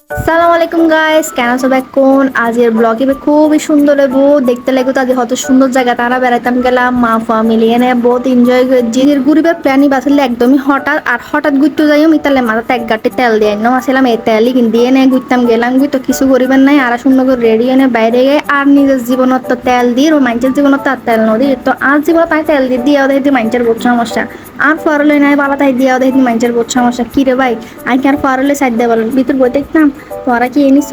সালাম আলাইকুম গাইস, কেন সবাই কোন আজকের ব্লগে খুবই সুন্দর এবো দেখতে লাগো। তো আজ কত সুন্দর জায়গা তারা বেড়াইতাম গেলাম মা ফ্যামিলি এনে বহুত এনজয় করছি। ঘুরিবার প্ল্যানই বাসলে একদমই হঠাৎ ঘুরতে যাই মিতালে মাথাতে এক গাঁটে তেল দিয়ে ন আসলাম এই তেলই কিন দিয়ে এনে ঘুরতাম গেলাম গুই তো কিছু করিবার নাই। আর সুন্দর করে রেডি এনে বাইরে গিয়ে আর নিজের জীবনত তো তেল দিয়ে ও মানুষের জীবনত আর তেল নদী তো আর জীবন তাই তেল দিয়ে দিয়ে দেখি মানুষের বহুত সমস্যা। আর ফরলে নাই বালা তাই দিয়া দেখি মানুষের বহুত সমস্যা। কি রে ভাই আমি আর ফরলে সাইড দিয়ে বলেন ভিতর বই দেখতাম তোরা কি এনেছ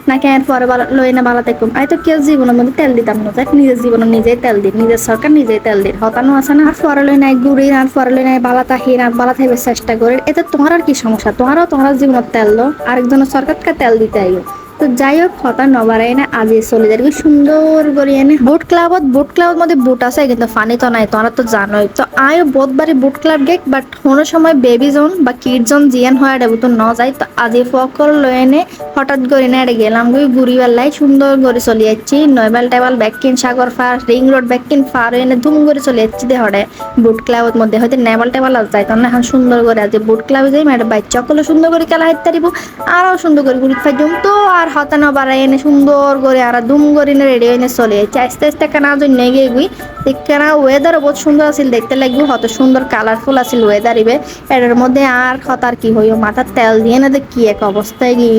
নাকি আর পরে লই না বালা দেখুম আই তো কেউ জীবনের মধ্যে তেল দিতাম না দেখ নিজের জীবনে নিজেই তেল দিই, নিজের সরকার নিজেই তেল দিই হতানো আছে না। আর পরে লই নাই ঘুরি আর পরে লই নাই বালা তাহি আর বালা থাকবে চেষ্টা করে। এতে তোমার আর কি সমস্যা, তোমার জীবনের তেল দো আরেকজনের সরকারকে তেল দিতে আইও। তো যাই হোক হতা নবারাই না আজ চলে যাই সুন্দর করে এনে বোট ক্লাবত মধ্যে বুট আছে কিন্তু ফানি তো নাই তোরা তো জানোই। তো আয়ও বহুতবারই বুট ক্লাব গেক বাট কোনো সময় বেবি জোন বা কিড জোন জিয়ান হয় এটা তো ন যায়। তো আজি ফকর লই এনে হঠাৎ করে না এটা গেলাম ঘুরি বেলায় সুন্দর করে চলে যাচ্ছি নয়বাল টাইবাল ব্যাককিন সাগর ফার রিং রোড ব্যাককিন ফার এনে ধুম করে চলে যাচ্ছি দে হরে বুট ক্লাবত মধ্যে হয়তো নেবাল টেবাল যাই তখন এখন সুন্দর করে আজ বুট ক্লাবে যাই মানে বাচ্চা সকলে সুন্দর করে খেলা হাইতে পারিব আরও সুন্দর করে ঘুরি ফাইজম। তো আর হতানো বাড়াই এনে সুন্দর করে আর দুম করে এনে রেডি এনে চলে যাচ্ছে আস্তে আস্তে কেনা জন্য গিয়ে গুই কেনা ওয়েদারও বহুত সুন্দর আছিল দেখতে লাগবে হত সুন্দর কালারফুল আছিল ওয়েদার ইবে এটার মধ্যে আর খতার কি হইও মাথার তেল দিয়ে না কি এক অবস্থায় গিয়ে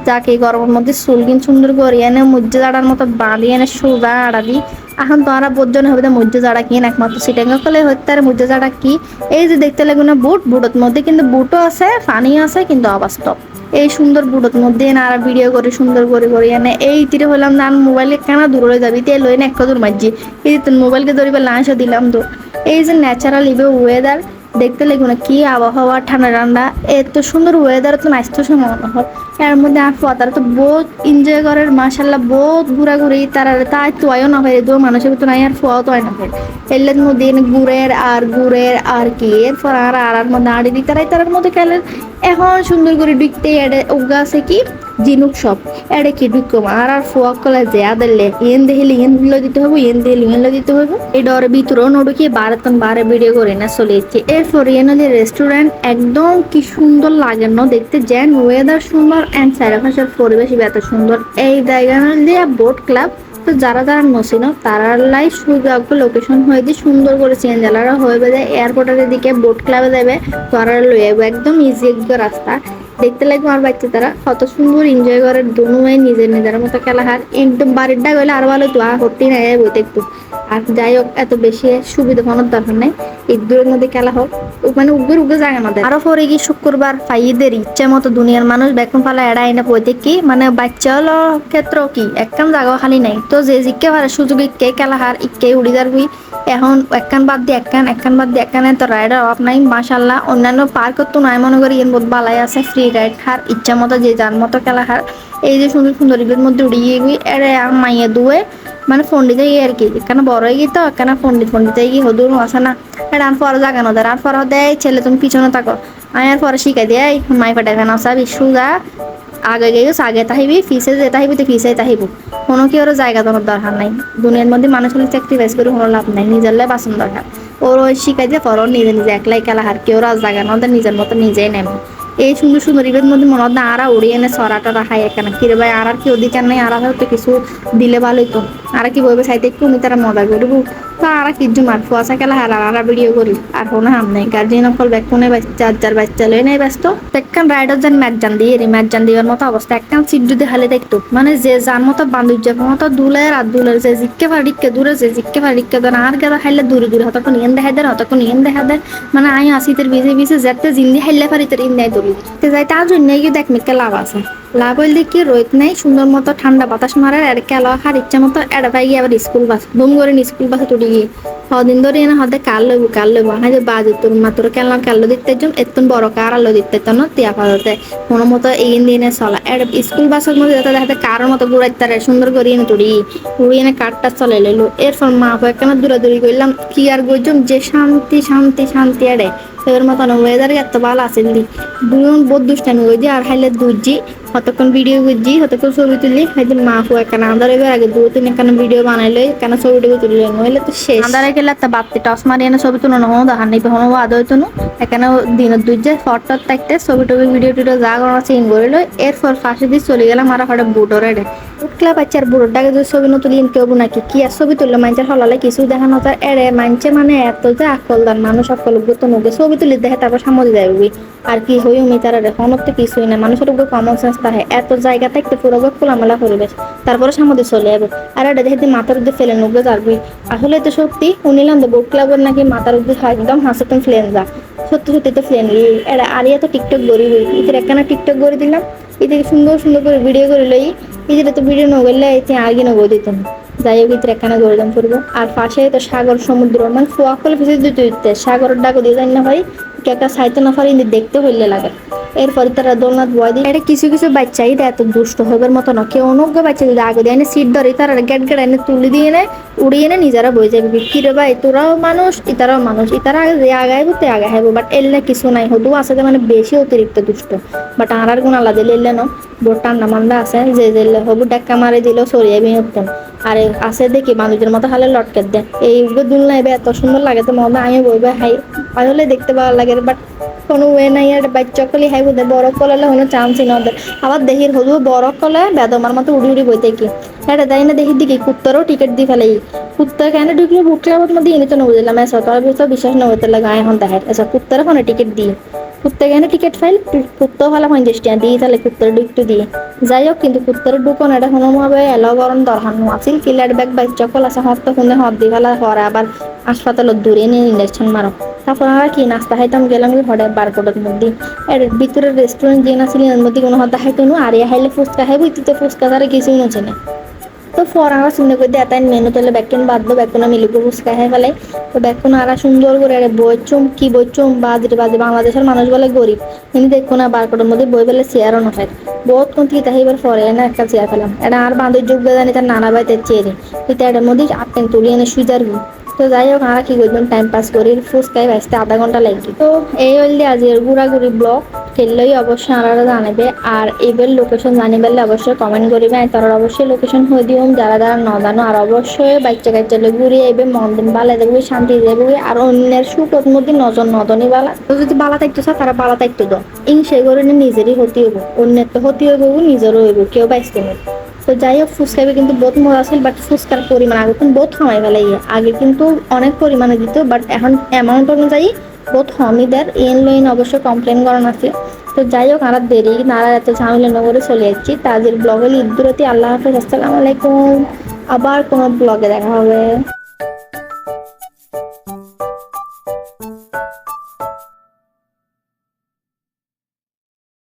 যাকে গরমের মধ্যে চুলকিন সুন্দর করে এনে মুজ্জে জাড়ার মতো বাঁধি এনে সোজা আড়া দিই। এখন তোমরা বোঝন হবে মুজ্জে জাড়া কি একমাত্র সিটেঙ্গা কলে হইতে আর মুজ্জে জাড়া কি। এই যে দেখতে লাগবে না বুটত মধ্যে কিন্তু বুটও আছে ফানি আছে কিন্তু অবাস্তব এই সুন্দর বুটত মধ্যে না আর ভিডিও করে সুন্দর করে এনে এই তীরে হলাম না মোবাইলে কেন দূরে যাবি তে লই না এক দূর মাঝি এই তো মোবাইলকে ধরিবার লাঞ্চ দিলাম তো। এই যে ন্যাচারাল ইবে ওয়েদার দেখতে লাগবে না কি আবহাওয়া ঠান্ডা ঠান্ডা এত সুন্দর ওয়েদার তো নাচতে সময় হয়। এর মধ্যে আর তারা তো বহুত এনজয় করে মাশাল্লাহ বহুত ঘোরাঘুরি তারা তাই তোয়াও না হয় দু মানুষের ভিতরে নাই আর ফোয়াও তো না হয় এলের মধ্যে ঘুরের আর কি এরপর আর মধ্যে আড়ি দিই তারার মধ্যে খেলেন। এখন সুন্দর করে ঢুকতে এডে উগা আছে কি জিনুক সব এডে কি ঢুকম আর ফোয়া কলে যে আদারলে ইয়েন দেখিলে ইয়েন লো দিতে হবে ইয়েন দেখিলে ইয়েন লো দিতে হবে এই ডরের ভিতরেও নড়ুকি বারতন বারে ভিডিও করে না চলে যাচ্ছে। এরপর ইয়েনদের রেস্টুরেন্ট একদম কি সুন্দর লাগে না দেখতে যেন ওয়েদার সুন্দর অ্যান্ড চারপাশের পরিবেশ এত সুন্দর। এই জায়গা দিয়ে বোট ক্লাব তো যারা নসিন তারা লাই সুযোগ্য লোকেশন হয়ে দিয়ে সুন্দর করে চেঞ্জ আলারা হয়ে যায় এয়ারপোর্টের দিকে বোট ক্লাবে যাবে তারা লয়ে যাবো একদম ইজি এক রাস্তা দেখতে লাগবে। আমার বাচ্চা তারা কত সুন্দর এনজয় করে দুনুই নিজের মতো খেলা হার একদম বাড়ির ডা গেলে আর ভালো তো আর হতেই না বইতে একটু। আর যাই হোক এত বেশি সুবিধা হওয়ার দরকার নেই এই দূরের মধ্যে খেলা হোক মানে উগ্র জায়গা আমাদের আরো পরে গিয়ে শুক্রবার ফাইদের ইচ্ছা মতো দুনিয়ার মানুষ বেকন ফালা এড়াই না বইতে কি মানে বাচ্চা হলো ক্ষেত্র কি একখান জায়গা খালি নাই তো যে জিকে পারে সুযোগ ইকে খেলা হার ইকে উড়ি দাঁড়বি এখন একখান বাদ দিয়ে একখান বাদ দিয়ে একখানে তো রাইডার অফ নাই মাশাল্লাহ অন্যান্য পার্ক তো নয় মনে করি এর বহুত বালাই আছে ফ্রি রাইড হার ইচ্ছা মতো যে যার মতো খেলা হার। এই যে সুন্দর সুন্দর ইবের মধ্যে উড়িয়ে গিয়ে এড়ে মাইয়ে দুয়ে মানে ফন্ডিতে গিয়ে আর কি এখানে বড় হয়ে গিয়ে তো এখানে ফন্ডিতে গিয়ে হদুর আসে না এটা আর পরে জাগানো দেয় আর পরে দেয় ছেলে তুমি পিছনে থাকো আমি আর পরে শিখাই দিয়ে মাই ফাটা ফেনা সাবি সুজা আগে গিয়েছ আগে তাহিবি ফিসে যে তাহিবি তো ফিসে তাহিব কোনো কি ওর জায়গা তোমার দরকার নাই দুনিয়ার মধ্যে মানুষ হলে স্যাক্রিফাইস করে কোনো লাভ নাই নিজের লাই বাসন দরকার ওর ওই শিখাই দিয়ে পর নিজে একলাই খেলা হার কেউ আর জায়গা না ওদের নিজের মতো নিজেই নেবে। এই সুন্দর সুন্দর ইভের মধ্যে মনে হয় আরা উড়িয়ে এনে সরাটা রাখাই এখানে কিরে ভাই আর কি অধিকার নেই আর হয়তো কিছু দিলে ভালোই তো আর কি বলবে সাইতে একটু আমি তারা মজা করব তো আর কিছু মার ফুয়াশা খেলা হার আর ভিডিও করি আর কোনো হাম নেই গার্জিয়ান অকল ব্যাগ ফোনে চার বাচ্চা লয়ে নেই ব্যস্ত একখান রাইডার যান ম্যাচ জান দিয়ে ম্যাচ জান দেওয়ার মতো অবস্থা একখান সিট যদি হালে দেখতো মানে যে যার মতো বান্ধব মতো দুলের আর দুলের যে জিক্কে ফাড়িকে দূরে যে জিক্কে ফাড়িকে দেন আর গেদা খাইলে দূরে হতক্ষণ ইয়েন দেখা দেয় হতক্ষণ ইয়েন দেখা দেয় মানে আই আসিতের বিছে যেতে জিন্দি হাইলে ফাড়িতে ইন দেয় দূরে যাই তার জন্য দেখ মিকে লাভ আছে লাভ হইলে কি রোদ নেই সুন্দর মতো ঠান্ডা বাতাস মারার আর খেলা খার ইচ্ছা মতো এড়া পাই গিয়ে আবার স্কুল বাস বুম করে স্কুল বাসে তুলে গিয়ে কদিন ধরে এনে হতে কাল লইব হাই যে বাজ তোর মাত্র কালো দিতে যাম এত বড় কার আলো দিতে তো না তিয়া পাতে কোনো মতো এই দিনে চলা স্কুল বাসের মধ্যে যাতে দেখাতে কারোর মতো ঘুরাইতে সুন্দর করে এনে উড়ি এনে কাঠটা চলে লইলো এরপর মা কেন দূরাদূরি করলাম কি আর গজম যে শান্তি এড়ে এর মতন ওয়েদার এত ভালো আছে দুজন বহুত দুষ্টামি ওই যে আর হাইলে দুজি কতক্ষণ ভিডিও করছি কতক্ষণ ছবি তুলি একদিন মা ফু একটা আন্দার এবার আগে 2-3 একখানা ভিডিও বানাইলে কেন ছবিটুকু তুলি নইলে তো শেষ আন্দারে গেলে একটা বাত্তি টস মারি এনে ছবি তুলো হো দেখান নেই হনো আদ হইতো না এখানে দিনের দুইজে ফটো থাকতে ছবি টবি ভিডিও টিডিও যা করা চেঞ্জ করে লই এরপর ফাঁসি দিয়ে চলে গেলাম আর হঠাৎ বুটো রেডে উঠলা বাচ্চার বুড়োটাকে যদি ছবি না তুলি কেউ নাকি কি আর ছবি তুললো মানুষের হলালে কিছু দেখানো তার এড়ে মানুষের মানে এত যে আকলদার মানুষ সকল তো নগে ছবি তুলি দেখে তারপর সামনে যাবে আর কি হই উমি তারা এখনো তো কিছুই না মানুষের উপর কমন সেন্স থাকে এত জায়গা থাকতে পুরো খোলামেলা পরিবেশ তারপরে সামনে চলে যাবে আর এটা দেখে মাথার উদ্দে ফেলে নুকে যাবি আসলে তো সত্যি শুনিলাম তো বোট ক্লাবের নাকি মাথার উদ্দে একদম হাসতেন ফ্লেন যা সত্যি সত্যি তো ফ্লেন এরা আরিয়া তো টিকটক গড়ি হই এদের একখানা টিকটক গড়ি দিলাম এদিকে সুন্দর সুন্দর করে ভিডিও করে লই এদের তো ভিডিও নগরলে এতে আগে নগর দিত না যাই হোক ইতির একখানা গড়িদাম করবো আর পাশে তো সাগর সমুদ্র মানে ফোয়া ফলে ফেসে দিতে সাগরের ডাক দিয়ে যাই না ভাই একটা সাইতে না পারি দেখতে হইলে লাগে এরপরে তারা দোলনাথ বয় দিয়ে এটা কিছু কিছু বাচ্চাই এত দুষ্ট হবার মতো না কেউ অনজ্ঞ বাচ্চা যদি আগে দিয়ে সিট ধরে তারা গেট গেট এনে তুলে দিয়ে এনে উড়িয়ে এনে নিজেরা বয়ে যাবে কি রে ভাই তোরাও মানুষ ইতারাও মানুষ ইতারা আগে আগাইবো তে আগে হাইবো বাট এলে কিছু নাই হদু আছে মানে বেশি অতিরিক্ত দুষ্ট বাট আর গুণ আলাদা এলে ন বোট ঠান্ডা মান্ডা আছে যে জেলে হবু ডাক্কা মারে দিলেও সরিয়ে বিয়ে হতেন আর আছে দেখি মানুষের মতো খালে লটকে দেয় এই দুলনা এবার এত সুন্দর লাগে তো মনে আমি বইবে হাই আসলে দেখতে ভালো লাগে বাট কোনো ওয়ে নাই আর বাচ্চা কলি হাই বোধ বড় কলে কোনো চান্সই না ওদের আবার দেখির হলু বড় কলে বেদমার মতো উড়ি উড়ি বইতে কি হ্যাঁ তাই না দেখি দিকে কুত্তারও টিকিট দিয়ে ফেলে কুত্তা কেন ঢুকলে বুকলে মধ্যে দিয়ে নিতে না বুঝলাম এসব তোর বুঝতে বিশ্বাস না হতে লাগে এখন দেখায় এসব কুত্তারও কোনো টিকিট দিয়ে কুত্তা কেন টিকিট ফাইল কুত্তাও ভালো 50 টাকা দিয়ে তাহলে কুত্তার ঢুকতে দিয়ে যাই হোক কিন্তু কুত্তার ঢুকন এটা কোনোভাবে এলো গরম দরকার নো আছিল কিলার ব্যাগ বাচ্চা কল আছে হত খুঁজে হত দিয়ে ফেলা হরে আবার হাসপাতালত দূরে নিয়ে ইঞ্জেকশন মারো তারপর আর কি নাস্তা খাইতাম গেলাম হঠাৎ বারকোটের মধ্যে এর ভিতরে রেস্টুরেন্ট যে না ছিল এর মধ্যে কোনো হতা খাইতো না আর হাইলে ফুচকা খাইবো ইতিতে ফুচকা তারা কিছুই না চেনে তো ফর আমার সুন্দর করে দেয় তাই মেনু তাহলে ব্যাকুন বাঁধবো ব্যাকুনা মিলিকে ফুচকা খাই ফেলাই তো ব্যাকুন আর সুন্দর করে বইচুম কি বইচুম বাজরে বাজে বাংলাদেশের মানুষ বলে গরিব কিন্তু দেখো না বারকোটের মধ্যে বই পেলে চেয়ারও না খাই বহুত কোন থেকে তাই এবার ফরে না একটা চেয়ার ফেলাম এটা আর বাঁধের যোগ জানি তার নানা ভাই তার চেয়ারে কিন্তু এটার মধ্যে আপেন তুলি এনে সুইজার তো যাই হোক আর কি করবেন টাইম পাস করি ফুচকাই বাঁচতে আধা ঘন্টা লাগবে তো এই হইলে আজকের ঘোরাঘুরি ব্লগ খেললেই অবশ্যই আলাদা জানাবে আর এবার লোকেশন জানি পারলে অবশ্যই কমেন্ট করবে তারা অবশ্যই লোকেশন হয়ে দিও যারা যারা ন জানো আর অবশ্যই বাচ্চা কাচ্চা ঘুরে আইবে মন দিন বালা দেখবে শান্তি যাবে আর অন্যের সুখের মধ্যে নজর নদনী বালা তো যদি বালা থাকতো তারা বালা থাকতো দাও সে করে নিজেরই হতে হইব অন্যের তো হতে হইব নিজেরও হইব কেউ বাঁচতে নেই তো যাই হোক ফুচকাবি কিন্তু বহুত মজা ছিল বাট ফুচকার পরিমাণ আগে কিন্তু বহুত খাওয়াই ফেলাই আগে কিন্তু অনেক পরিমাণে দিত বাট এখন অ্যামাউন্ট অনুযায়ী বহুত কমই দেয় এন লইন অবশ্যই কমপ্লেন করানো আছে তো যাই হোক আর দেরি না এত ঝামেলা নগরে চলে যাচ্ছি তাদের ব্লগে ঈদ দূরতি আল্লাহ হাফেজ আসসালামু আলাইকুম আবার কোনো ব্লগে দেখা হবে।